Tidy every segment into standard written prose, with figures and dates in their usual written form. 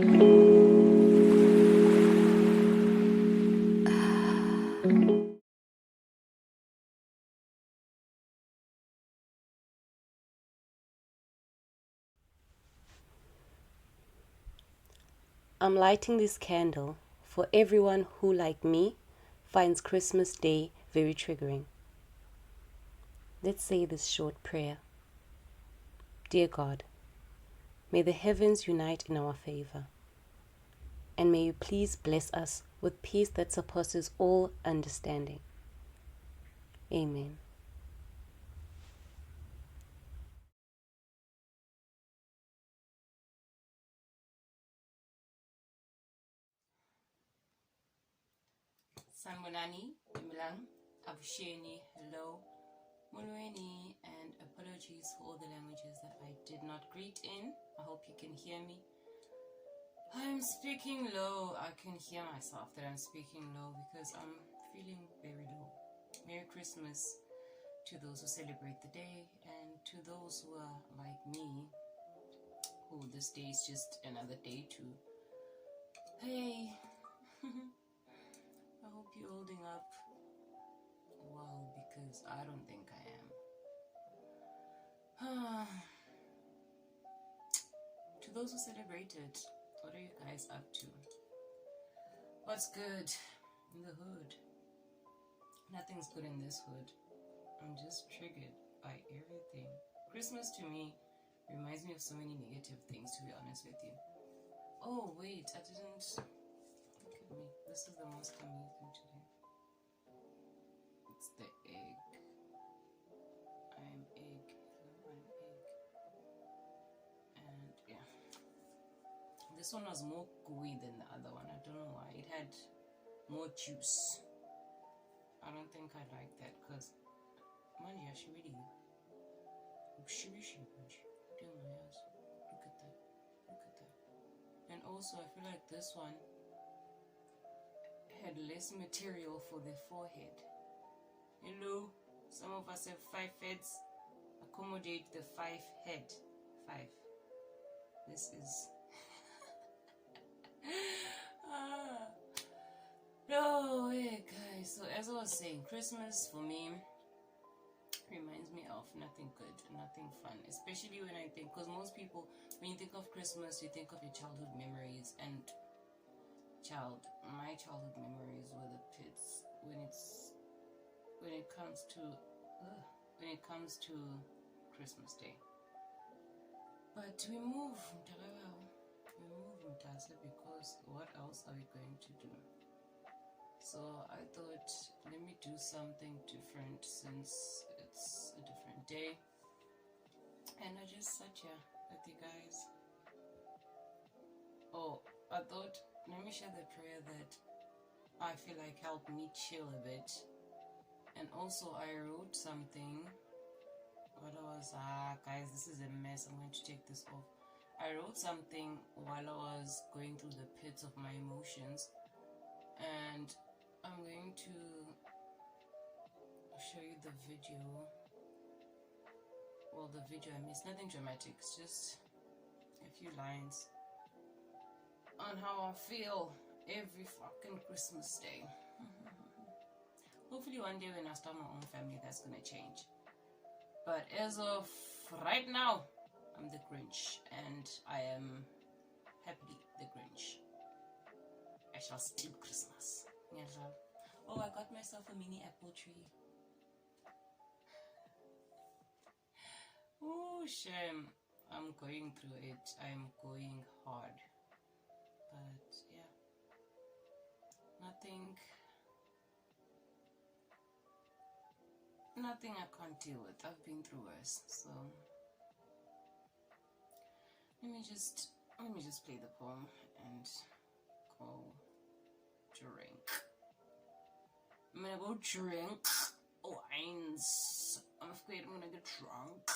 I'm lighting this candle for everyone who, like me, finds Christmas Day very triggering. Let's say this short prayer. Dear God, may the heavens unite in our favor, and may you please bless us with peace that surpasses all understanding. Amen. Sanbonani, Imilang, Abusheni, hello, Mulweni, and apologies for all the languages that I did not greet in. I hope you can hear me. I'm speaking low. I can hear myself that I'm speaking low because I'm feeling very low. Merry Christmas to those who celebrate the day, and to those who are like me, who this day is just another day to, hey, I hope you're holding up well, because I don't think I am. To those who celebrated, what are you guys up to? What's good in the hood? Nothing's good in this hood. I'm just triggered by everything. Christmas to me reminds me of so many negative things, to be honest with you. Oh wait, I didn't. Look at me. This is the most I'm using today. It's the egg. I'm egg. Hello, I'm egg. And yeah, this one was more gooey than the other one. I don't know why. It had more juice. I don't think I like that because manje ashibidi. Look at that. Look at that. And also I feel like this one had less material for the forehead. Hello, some of us have 5 heads. Accommodate the 5 head. 5. This is no way, guys. So as I was saying, Christmas for me reminds me of nothing good, nothing fun, especially when I think, because most people, when you think of Christmas, you think of your childhood memories, and my childhood memories were the pits when it comes to Christmas Day. But we move Mtasa, because what else are we going to do? So I thought, let me do something different since it's a different day. And I just sat here with you guys. Oh, I thought, let me share the prayer that I feel like helped me chill a bit. And also I wrote something. What was, guys, this is a mess. I'm going to take this off. I wrote something while I was going through the pits of my emotions. And I'm going to show you the video. Well, the video I missed. Nothing dramatic. It's just a few lines on how I feel every fucking Christmas Day. Hopefully one day when I start my own family, that's gonna change. But as of right now, I'm the Grinch, and I am happily the Grinch. I shall steal Christmas. Oh, I got myself a mini apple tree. Oh, shame. I'm going through it. I'm going hard. But yeah, nothing I can't deal with. I've been through worse. So let me just play the poem and go drink. I'm gonna go drink wines. I'm afraid I'm gonna get drunk.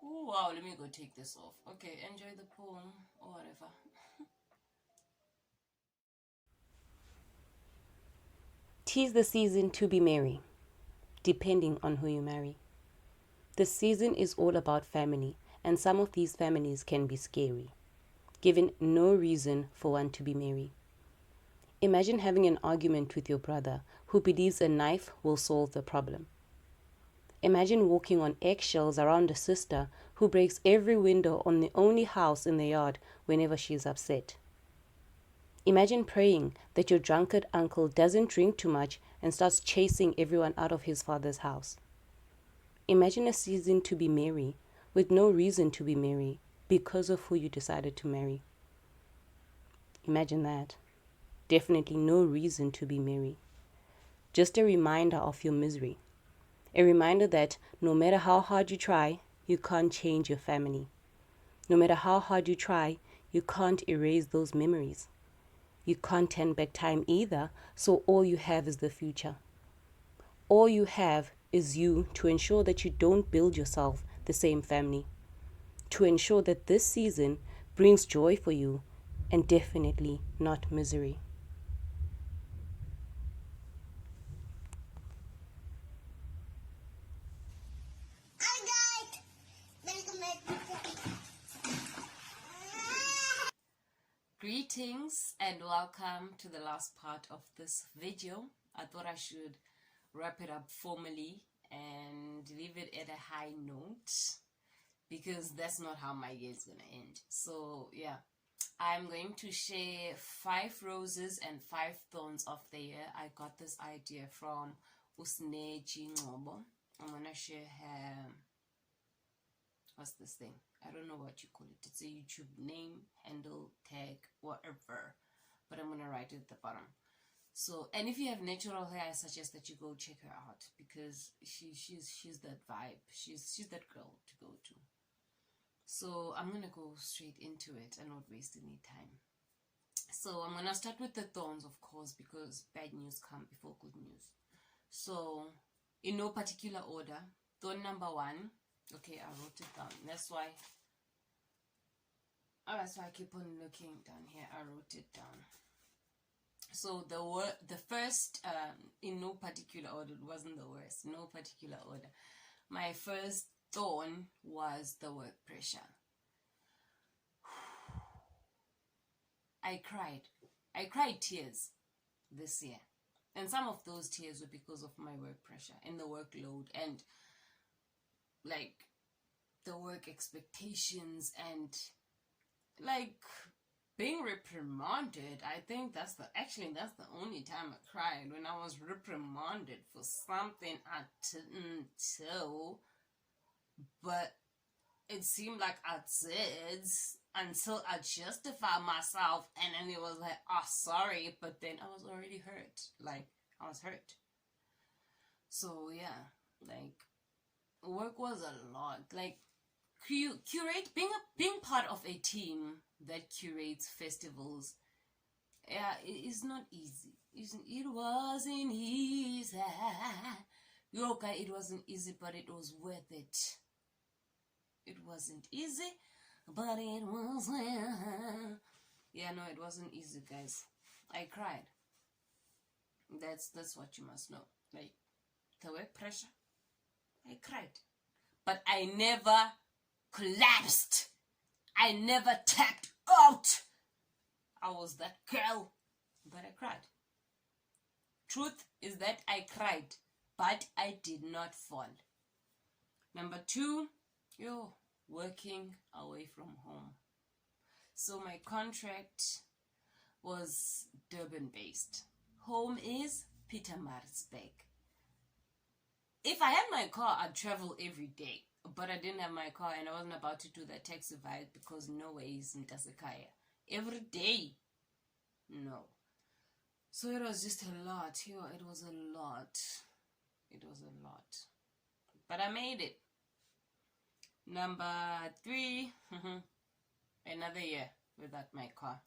Ooh, wow, let me go take this off. Okay, enjoy the poem or whatever. 'Tis the season to be merry, depending on who you marry. The season is all about family, and some of these families can be scary. given no reason for one to be merry. Imagine having an argument with your brother who believes a knife will solve the problem. Imagine walking on eggshells around a sister who breaks every window on the only house in the yard whenever she is upset. Imagine praying that your drunkard uncle doesn't drink too much and starts chasing everyone out of his father's house. Imagine a season to be merry with no reason to be merry because of who you decided to marry. Imagine that. Definitely no reason to be merry. Just a reminder of your misery. A reminder that no matter how hard you try, you can't change your family. No matter how hard you try, you can't erase those memories. You can't turn back time either, so all you have is the future. All you have is you to ensure that you don't build yourself the same family. To ensure that this season brings joy for you and definitely not misery. Greetings and welcome to the last part of this video. I thought I should wrap it up formally and leave it at a high note because that's not how my year is gonna end. So yeah, I'm going to share 5 roses and 5 thorns of the year. I got this idea from Usneji Ngobo. I'm gonna share her, what's this thing? I don't know what you call it. It's a YouTube name, handle, tag, whatever. But I'm gonna write it at the bottom. So, and if you have natural hair, I suggest that you go check her out because she's that vibe. She's that girl to go to. So I'm gonna go straight into it and not waste any time. So I'm gonna start with the thorns, of course, because bad news come before good news. So in no particular order, thorn number 1. Okay, I wrote it down. That's why I keep on looking down here. I wrote it down. So the first, in no particular order, it wasn't the worst. No particular order. My first thorn was the work pressure. I cried tears this year. And some of those tears were because of my work pressure and the workload and like the work expectations and like being reprimanded. I think that's the only time I cried, when I was reprimanded for something I didn't do, but it seemed like I did until I justified myself, and then it was like, oh, sorry, but then I was already hurt. Like, I was hurt. So yeah, like work was a lot. Like being part of a team that curates festivals, yeah, it is not easy. It wasn't easy. Okay, it wasn't easy, but it was worth it. It wasn't easy, but it was. Yeah, no, it wasn't easy, guys. I cried. That's what you must know. Like the work pressure, I cried, but I never collapsed. I never tapped out. I was that girl, but I cried. Truth is that I cried, but I did not fall. Number 2, working away from home. So my contract was Durban based. Home is Pietermaritzburg. If I had my car, I'd travel every day. But I didn't have my car and I wasn't about to do that taxi vibe because no way is Ntasekaya. Every day. No. So it was just a lot. It was a lot. It was a lot. But I made it. Number 3, another year without my car.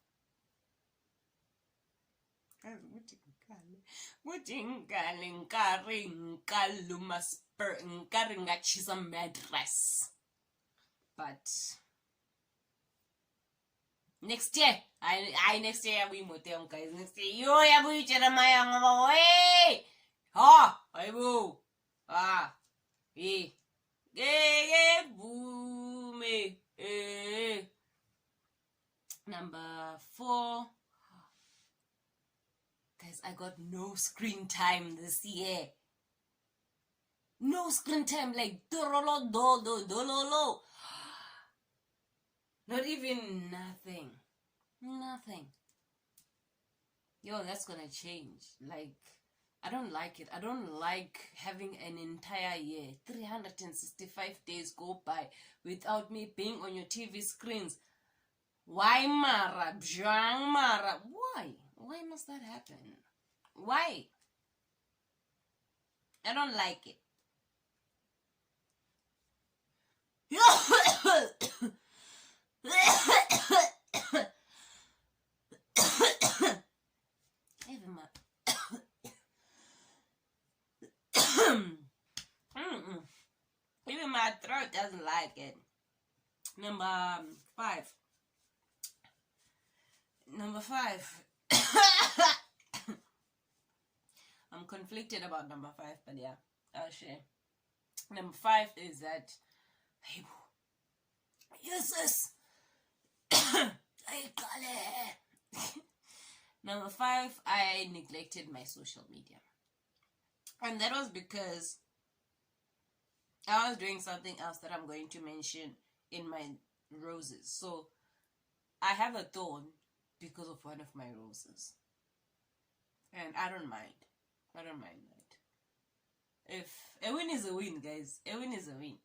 But next year, next year we motel, guys. Next year, yabu Jeremiah ngoba way. Ha, ayibu. Boom. Number 4, guys, I got no screen time this year. No screen time, like not even nothing. Yo, that's gonna change. Like, I don't like it. I don't like having an entire year, 365 days go by without me being on your TV screens. Why, Mara? Bjang, Mara? Why must that happen? Why? I don't like it. Even even my throat doesn't like it. Number 5. I'm conflicted about number 5, but yeah, I'll share. Number 5 is that, hey, yes. Number 5, I neglected my social media. And that was because I was doing something else that I'm going to mention in my roses. So I have a thorn because of one of my roses. And I don't mind. that. If a win is a win, guys, a win is a win.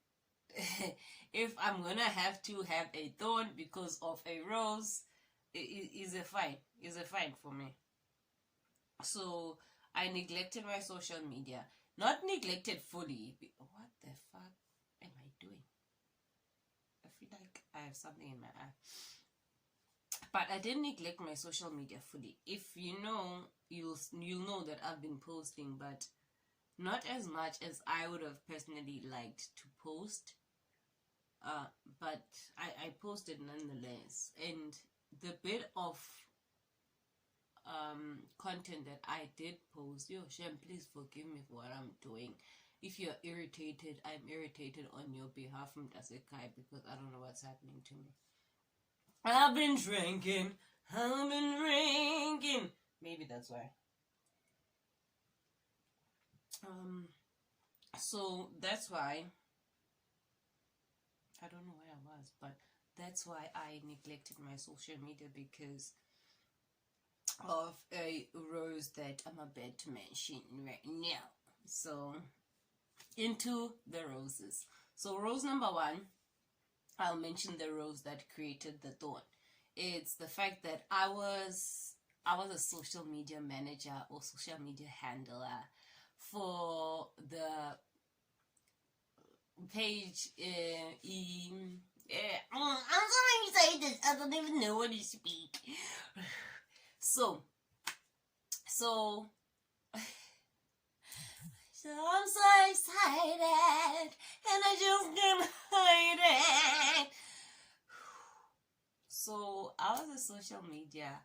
If I'm gonna have to have a thorn because of a rose, it is a fine for me. So I neglected my social media. Not neglected fully. What the fuck am I doing? I feel like I have something in my eye. But I didn't neglect my social media fully. If you know, you'll know that I've been posting, but not as much as I would have personally liked to post. But I posted nonetheless. And the bit of content that I did post, yo, Shem, please forgive me for what I'm doing. If you're irritated, I'm irritated on your behalf from Tasekai because I don't know what's happening to me. I've been drinking. Maybe that's why. So that's why I don't know where I was, but that's why I neglected my social media because of a rose that I'm about to mention right now. So into the roses. So rose number 1, I'll mention the rose that created the thorn. It's the fact that I was a social media manager or social media handler for the page. I'm sorry to say this, I don't even know what to speak. So I'm so excited and I just can't hide it. So I was a social media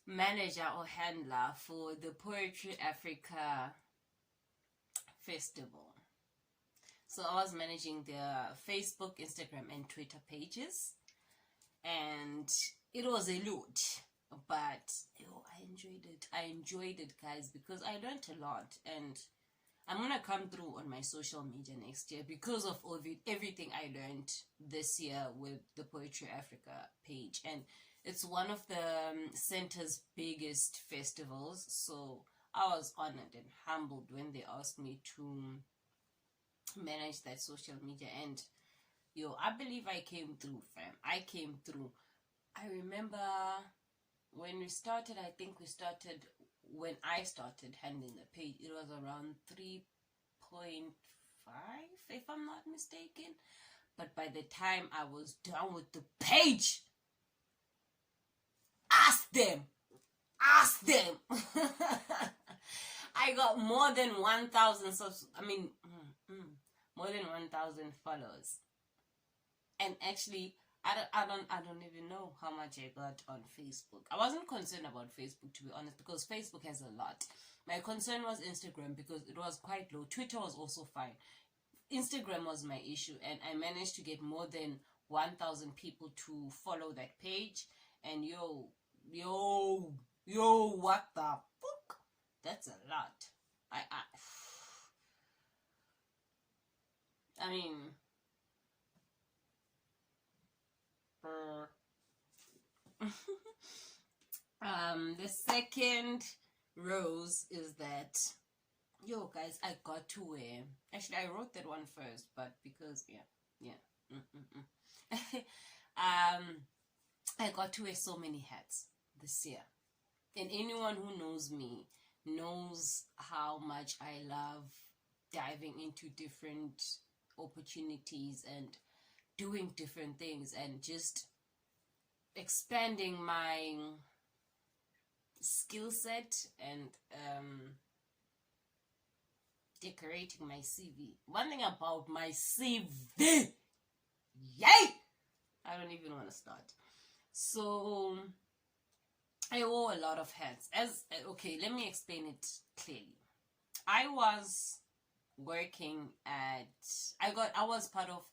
manager or handler for the Poetry Africa Festival. So I was managing their Facebook, Instagram, and Twitter pages, and it was a lot, but I enjoyed it, guys, because I learned a lot, and I'm gonna come through on my social media next year because of everything I learned this year with the Poetry Africa page, and it's one of the center's biggest festivals. So I was honored and humbled when they asked me to manage that social media, and I believe I came through, fam. I came through. I remember when we started, I think we started when I started handling the page, it was around 3.5, if I'm not mistaken. But by the time I was done with the page, ask them. I got more than 1,000 more than 1,000 followers. And actually, I don't even know how much I got on Facebook. I wasn't concerned about Facebook, to be honest, because Facebook has a lot. My concern was Instagram because it was quite low. Twitter was also fine. Instagram was my issue, and I managed to get more than 1,000 people to follow that page. And yo, what the fuck? That's a lot. I mean, the second rose is that, yo guys, I got to wear, actually I wrote that one first, but because I got to wear so many hats this year. And anyone who knows me knows how much I love diving into different opportunities and doing different things and just expanding my skill set and decorating my CV. One thing about my CV, yay! I don't even want to start. So I wore a lot of hats. Okay, let me explain it clearly. I was working at, I was part of,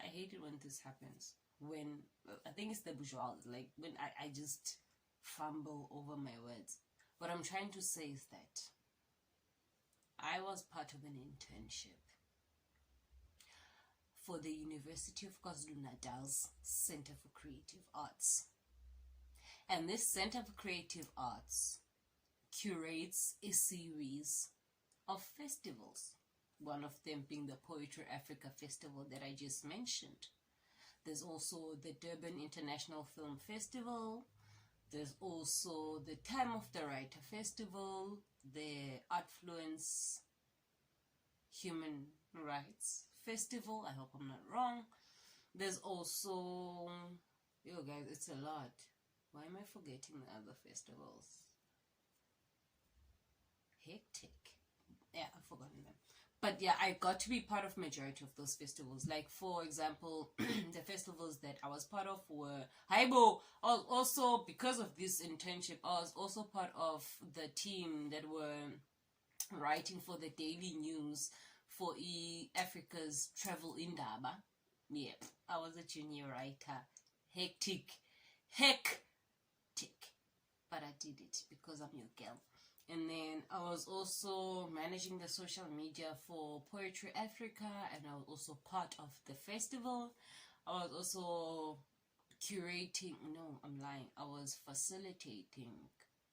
I hate it when this happens, when, I think it's the bourgeois, like when I just fumble over my words. What I'm trying to say is that I was part of an internship for the University of KwaZulu-Natal's Center for Creative Arts. And this Center for Creative Arts curates a series of festivals, one of them being the Poetry Africa Festival that I just mentioned. There's also the Durban International Film Festival. There's also the Time of the Writer Festival, the Artfluence Human Rights Festival. I hope I'm not wrong. There's also, yo guys, it's a lot. Why am I forgetting the other festivals? Hectic. Yeah, I've forgotten them. But yeah, I got to be part of majority of those festivals. Like, for example, the festivals that I was part of were Haibo. Also, because of this internship, I was also part of the team that were writing for the Daily News for Africa's Travel Indaba. Yeah, I was a junior writer. Hectic. But I did it because I'm your girl. And then I was also managing the social media for Poetry Africa, and I was also part of the festival. I was also curating, no, I'm lying. I was facilitating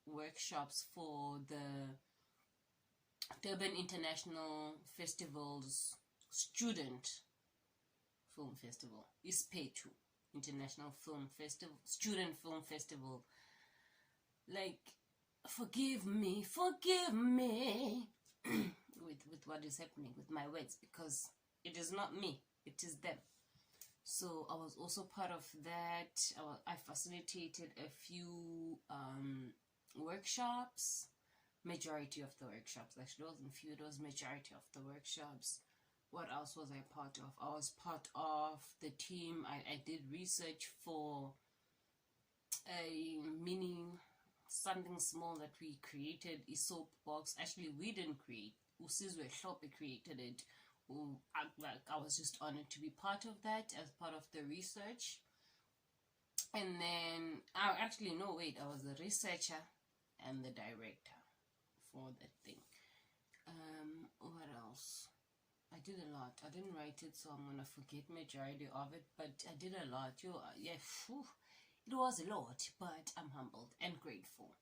workshops for the Durban International Festival's student film festival, ISPETU International Film Festival, Student Film Festival. Like, forgive me with what is happening with my words, because it is not me, it is them. So I was also part of that. I facilitated a few workshops, majority of the workshops, actually. It wasn't few, it was majority of the workshops. What else was I part of? I was part of the team. I did research for a mini, something small that we created, a soap box. Actually, we didn't create. Usizwe Hlope created it. I was just honored to be part of that as part of the research. And then, I was the researcher and the director for that thing. What else? I did a lot. I didn't write it, so I'm gonna forget majority of it, but I did a lot. It was a lot, but I'm humbled and grateful.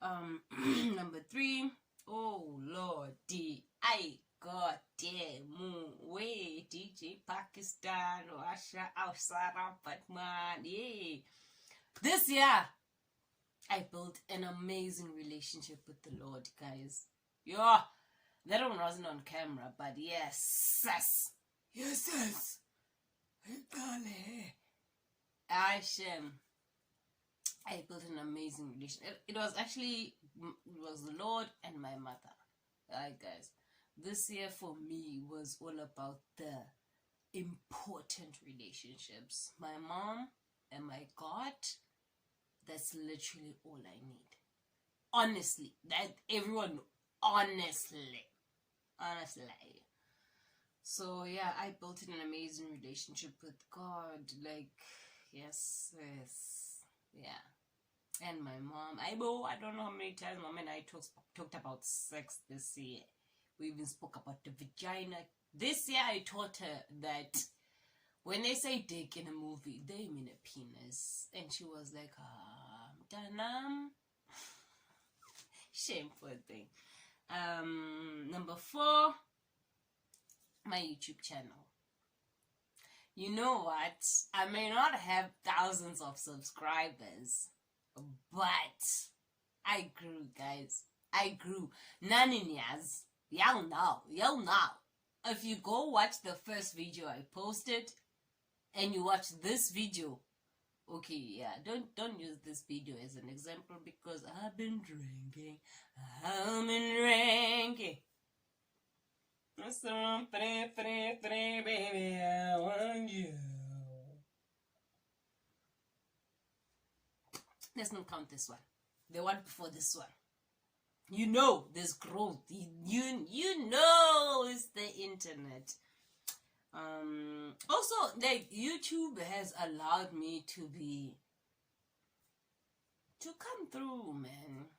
Number 3, oh Lord, I got way DJ Pakistan or Asha Ausara, but man, yeah. This year, I built an amazing relationship with the Lord, guys. Yeah, that one wasn't on camera, but yes. Hashem. I built an amazing relationship. It was the Lord and my mother. Alright, guys. This year for me was all about the important relationships. My mom and my God, that's literally all I need. Honestly. That everyone, honestly. So yeah, I built an amazing relationship with God. Like, Yes, yes, yeah. And my mom, I don't know how many times mom and I talked about sex this year. We even spoke about the vagina. This year I taught her that when they say dick in a movie, they mean a penis. And she was like, Danam. Shameful thing. Number 4, my YouTube channel. You know what? I may not have thousands of subscribers, but I grew, guys. I grew. None in years. Y'all know. If you go watch the first video I posted and you watch this video, okay, yeah, don't use this video as an example because I've been drinking. That's the one, three, baby, I want you. Let's not count this one. The one before this one. You know there's growth. You know it's the internet. Also, like, YouTube has allowed me to come through, man.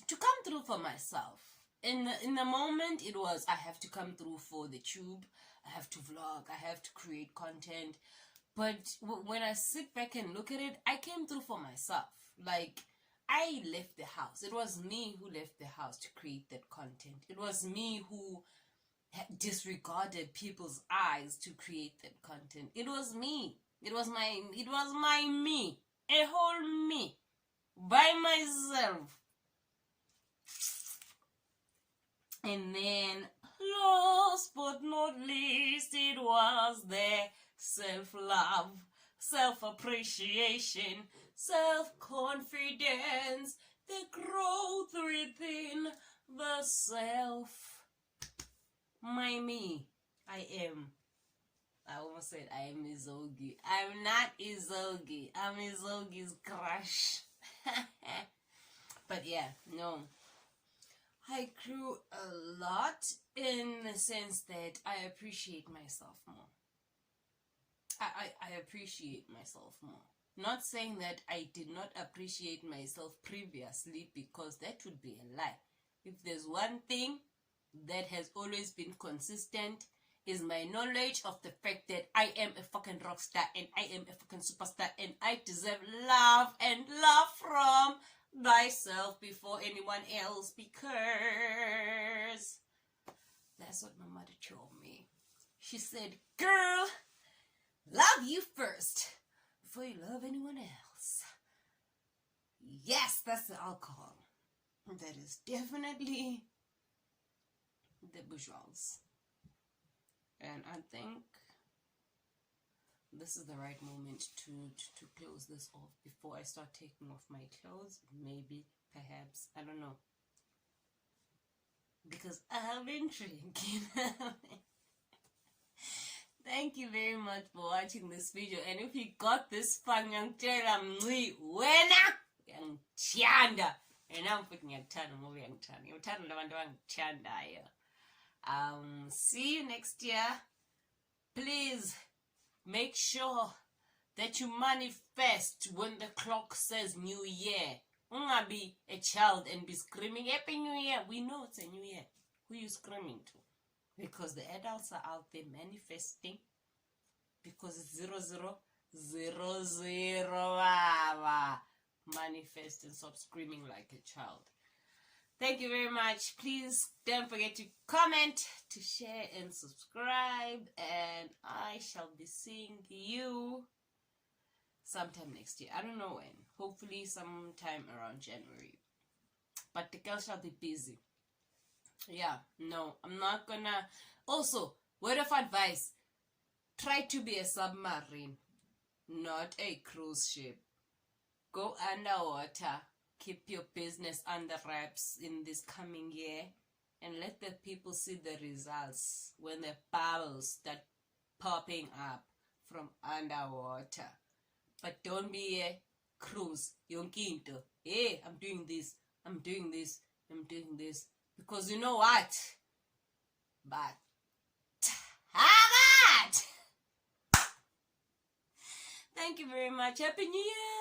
To come through for myself. In the moment, it was I have to come through for the tube. I have to vlog. I have to create content. But when I sit back and look at it, I came through for myself. Like, I left the house. It was me who left the house to create that content. It was me who disregarded people's eyes to create that content. It was me. It was my me. A whole me. By myself. And then, last but not least, it was the self-love, self-appreciation, self-confidence, the growth within the self. My me. I almost said I am Izogi. I'm not Izogi. I'm Izogi's crush. But yeah, no. I grew a lot in the sense that I appreciate myself more. I appreciate myself more. Not saying that I did not appreciate myself previously, because that would be a lie. If there's one thing that has always been consistent, is my knowledge of the fact that I am a fucking rock star and I am a fucking superstar and I deserve love and love from thyself before anyone else, because that's what my mother told me. She said, girl, love you first before you love anyone else. Yes, that's the alcohol. That is definitely the bourgeois. And I think this is the right moment to close this off before I start taking off my clothes. Maybe, perhaps, I don't know. Because I've been drinking. Thank you very much for watching this video. And if you got this fun, ngiyangitshela mncwi wena uyangithanda. And I'm putting ngiyangithanda ngoba uyangithanda. Ngiyangithanda labantu abangithandayo. See you next year. Please make sure that you manifest when the clock says New Year. Ungabi a child and be screaming Happy New Year. We know it's a new year. Who are you screaming to? Because the adults are out there manifesting. Because it's 0000. Manifest and stop screaming like a child. Thank you very much. Please don't forget to comment, to share, and subscribe. And I shall be seeing you sometime next year. I don't know when. Hopefully sometime around January. But the girl shall be busy. Yeah, no, I'm not gonna. Also, word of advice. Try to be a submarine, not a cruise ship. Go underwater. Keep your business under wraps in this coming year, and let the people see the results when the bubbles start popping up from underwater. But don't be a cruise. Yonkinto. Hey, I'm doing this. I'm doing this. I'm doing this. Because you know what? But how much? Thank you very much. Happy New Year.